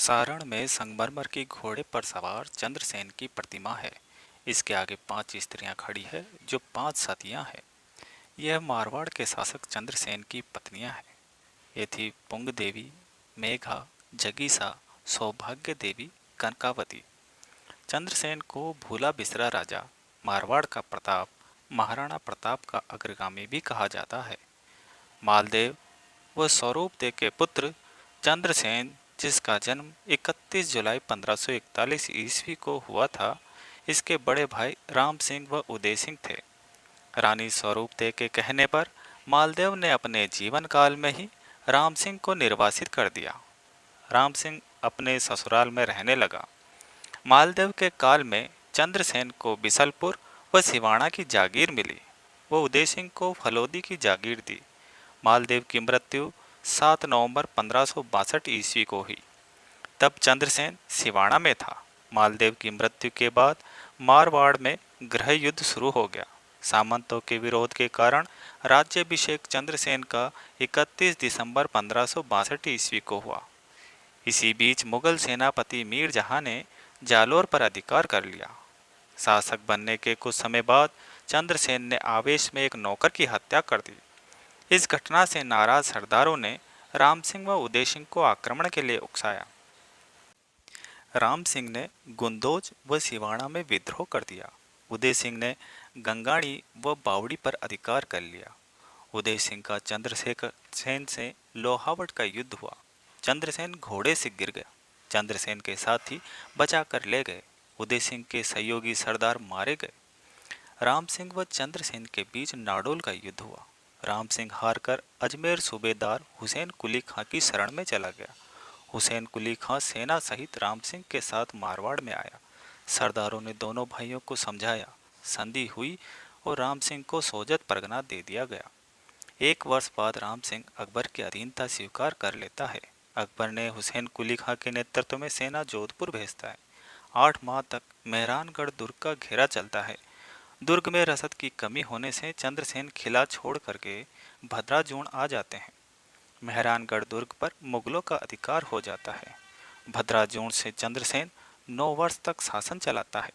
सारण में संगमरमर की घोड़े पर सवार चंद्रसेन की प्रतिमा है। इसके आगे 5 स्त्रियां खड़ी है जो 5 सतियां हैं। यह मारवाड़ के शासक चंद्रसेन की पत्नियां हैं। ये थी पुंग देवी, मेघा, जगीसा, सौभाग्य देवी, कनकावती। चंद्रसेन को भूला बिसरा राजा, मारवाड़ का प्रताप, महाराणा प्रताप का अग्रगामी भी कहा जाता है। मालदेव व स्वरूप दे के पुत्र चंद्रसेन, जिसका जन्म 31 जुलाई 1541 ईस्वी को हुआ था, इसके बड़े भाई राम सिंह व उदय सिंह थे। रानी स्वरूप दे के कहने पर मालदेव ने अपने जीवन काल में ही राम सिंह को निर्वासित कर दिया। राम सिंह अपने ससुराल में रहने लगा। मालदेव के काल में चंद्रसेन को बिसलपुर व सिवाना की जागीर मिली। वो उदय सिंह को फलोदी की जागीर दी। मालदेव की मृत्यु 7 नवंबर 1562 ईस्वी को हुई। तब चंद्रसेन सिवाना में था। मालदेव की मृत्यु के बाद मारवाड़ में गृह युद्ध शुरू हो गया। सामंतों के विरोध के कारण राज्याभिषेक चंद्रसेन का 31 दिसंबर 1562 ईस्वी को हुआ। इसी बीच मुगल सेनापति मीर जहां ने जालोर पर अधिकार कर लिया। शासक बनने के कुछ समय बाद चंद्रसेन ने आवेश में एक नौकर की हत्या कर दी। इस घटना से नाराज सरदारों ने राम सिंह व उदय सिंह को आक्रमण के लिए उकसाया। राम सिंह ने गुंदोज व सिवाना में विद्रोह कर दिया। उदय सिंह ने गंगाणी व बावड़ी पर अधिकार कर लिया। उदय सिंह का चंद्रसेन से लोहावट का युद्ध हुआ। चंद्रसेन घोड़े से गिर गया। चंद्रसेन के साथी बचा कर ले गए। उदय सिंह के सहयोगी सरदार मारे गए। राम सिंह व चंद्रसेन के बीच नाडोल का युद्ध हुआ। राम सिंह हारकर अजमेर सूबेदार हुसैन कुली खां की शरण में चला गया। हुसैन कुली खां सेना सहित राम सिंह के साथ मारवाड़ में आया। सरदारों ने दोनों भाइयों को समझाया। संधि हुई और राम सिंह को सोजत परगना दे दिया गया। 1 वर्ष बाद राम सिंह अकबर की अधीनता स्वीकार कर लेता है। अकबर ने हुसैन कुली खां के नेतृत्व में सेना जोधपुर भेजता है। 8 माह तक मेहरानगढ़ दुर्ग का घेरा चलता है। दुर्ग में रसद की कमी होने से चंद्रसेन किला छोड़ करके भद्राजूण आ जाते हैं। मेहरानगढ़ दुर्ग पर मुगलों का अधिकार हो जाता है। भद्राजूण से चंद्रसेन 9 वर्ष तक शासन चलाता है।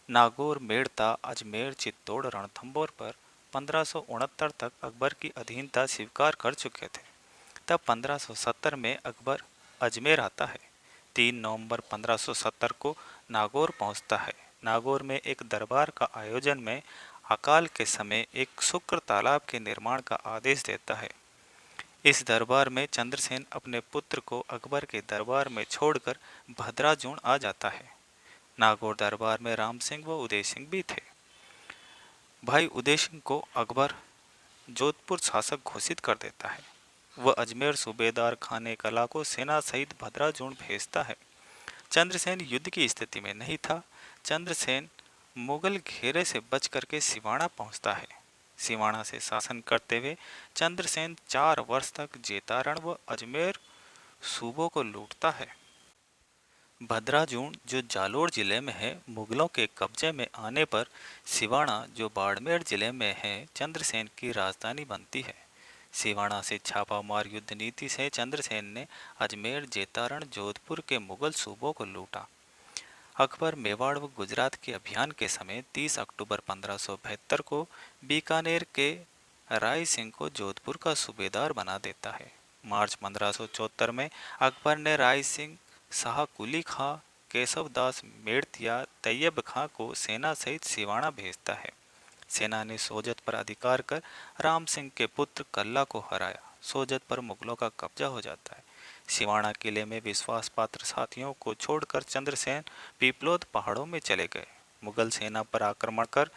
नागौर, मेड़ता, अजमेर, चित्तौड़, रणथंभौर पर 1569 तक अकबर की अधीनता स्वीकार कर चुके थे। तब 1570 में अकबर अजमेर आता है। 3 नवंबर 1570 को नागौर पहुंचता है। नागौर में एक दरबार का आयोजन में अकाल के समय एक शुक्र तालाब के निर्माण का आदेश देता है। इस दरबार में चंद्रसेन अपने पुत्र को अकबर के दरबार में छोड़कर भद्राजूण आ जाता है। नागौर दरबार में राम सिंह व उदय सिंह भी थे। भाई उदय सिंह को अकबर जोधपुर शासक घोषित कर देता है। वह अजमेर सूबेदार खाने कला को सेना सहित भद्राजूण भेजता है। चंद्रसेन युद्ध की स्थिति में नहीं था। चंद्रसेन मुगल घेरे से बच करके सिवाना पहुंचता है। सिवाना से शासन करते हुए चंद्रसेन 4 वर्ष तक जेतारण व अजमेर सूबों को लूटता है। भद्राजूण, जो जालोर जिले में है, मुगलों के कब्जे में आने पर सिवाना, जो बाड़मेर जिले में है, चंद्रसेन की राजधानी बनती है। सिवाना से छापामार युद्ध नीति से चंद्रसेन ने अजमेर, जेतारण, जोधपुर के मुगल सूबों को लूटा। अकबर मेवाड़ व गुजरात के अभियान के समय 30 अक्टूबर 1572 को बीकानेर के राय सिंह को जोधपुर का सूबेदार बना देता है। मार्च 1574 में अकबर ने राय सिंह, शाह कुली खां, केशव दास मेड़तिया, तैयब खां को सेना सहित सिवाना भेजता है। सेना ने सोजत पर अधिकार कर राम सिंह के पुत्र कल्ला को हराया। सोजत पर मुगलों का कब्जा हो जाता है। सिवाना किले में विश्वास पात्र साथियों को छोड़कर चंद्रसेन पीपलोद पहाड़ों में चले गए। मुगल सेना पर आक्रमण कर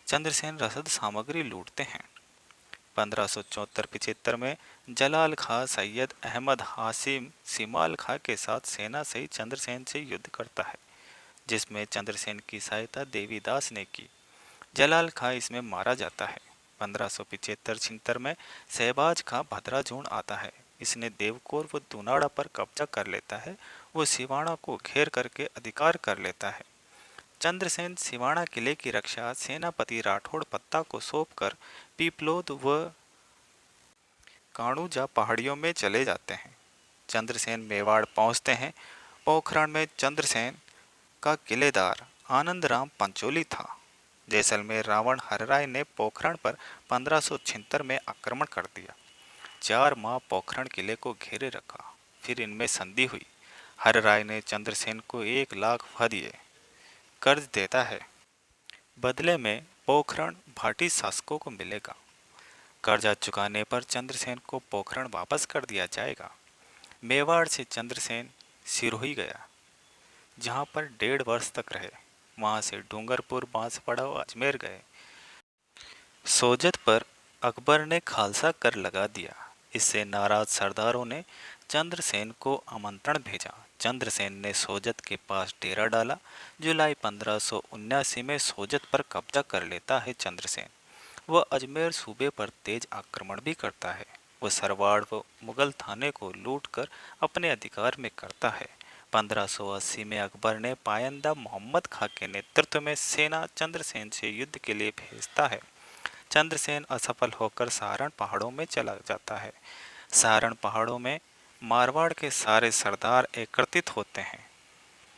चंद्रसेन रसद सामग्री लूटते हैं। 1574-75 में जलाल खां सैयद अहमद हासिम सिमाल खां के साथ सेना सहित चंद्रसेन से युद्ध करता है, जिसमें चंद्रसेन की सहायता देवीदास ने की। जलाल खां इसमें मारा जाता है। 1575-76 में शहबाज खां भद्राजूण आता है। इसने देवकोर व दुनाड़ा पर कब्जा कर लेता है। वो सिवाना को घेर करके अधिकार कर लेता है। चंद्रसेन सिवाना किले की रक्षा सेनापति राठौड़ पत्ता को सौंपकर पीपलोद व काणूजा पहाड़ियों में चले जाते हैं। चंद्रसेन मेवाड़ पहुंचते हैं। पोखरण में चंद्रसेन का किलेदार आनंदराम पंचोली था। जैसलमेर रावण हरराय ने पोखरण पर 1576 में आक्रमण कर दिया। 4 माह पोखरण किले को घेरे रखा। फिर इनमें संधि हुई। हरराय ने चंद्रसेन को 1 लाख फह दिए। कर्ज देता है, बदले में पोखरण भाटी शासकों को मिलेगा। कर्जा चुकाने पर चंद्रसेन को पोखरण वापस कर दिया जाएगा। मेवाड़ से चंद्रसेन सिरोही गया, जहां पर 1.5 वर्ष तक रहे। वहां से डूंगरपुर, बांसवाड़ा और अजमेर गए। सोजत पर अकबर ने खालसा कर लगा दिया। इससे नाराज सरदारों ने चंद्रसेन को आमंत्रण भेजा। चंद्रसेन ने सोजत के पास डेरा डाला। जुलाई 1579 में सोजत पर कब्जा कर लेता है चंद्रसेन। वह अजमेर सूबे पर तेज आक्रमण भी करता है। वह सरवाड़ व मुगल थाने को लूटकर अपने अधिकार में करता है। 1580 में अकबर ने पायंदा मोहम्मद खां के नेतृत्व में सेना चंद्रसेन से युद्ध के लिए भेजता है। चंद्रसेन असफल होकर सहारण पहाड़ों में चला जाता है। सहारण पहाड़ों में मारवाड़ के सारे सरदार एकत्रित होते हैं,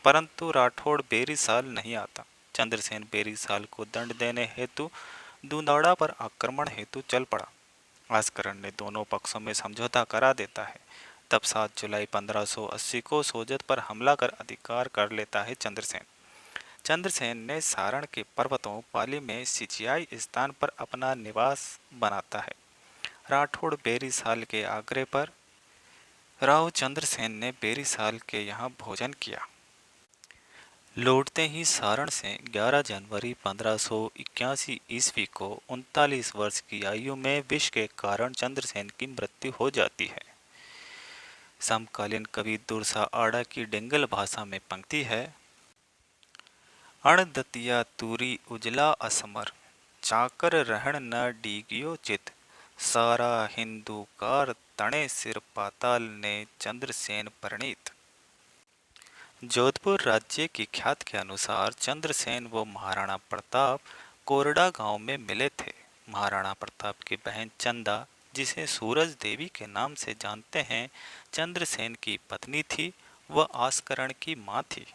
परंतु राठौड़ बेरीसाल नहीं आता। चंद्रसेन बेरीसाल को दंड देने हेतु दूंदाड़ा पर आक्रमण हेतु चल पड़ा। आस्करण ने दोनों पक्षों में समझौता करा देता है। तब 7 जुलाई 1580 को सोजत पर हमला कर अधिकार कर लेता है चंद्रसेन। चंद्रसेन ने सारण के पर्वतों पाली में सिंचियाई स्थान पर अपना निवास बनाता है। राठौड़ बेरीसाल के आग्रह पर राव चंद्रसेन ने बेरीसाल के यहाँ भोजन किया। लौटते ही सारण से 11 जनवरी 1581 ईस्वी को 39 वर्ष की आयु में विष के कारण चंद्रसेन की मृत्यु हो जाती है। समकालीन कवि दुर्सा आड़ा की डेंगल भाषा में पंक्ति है: अणदतिया तूरी उजला असमर, चाकर रहन न डीगियो चित, सारा हिंदू कार तणे सिर पाताल ने चंद्रसेन परिणीत। जोधपुर राज्य की ख्यात के अनुसार चंद्रसेन व महाराणा प्रताप कोरडा गांव में मिले थे। महाराणा प्रताप की बहन चंदा, जिसे सूरज देवी के नाम से जानते हैं, चंद्रसेन की पत्नी थी। वह आस्करण की मां थी।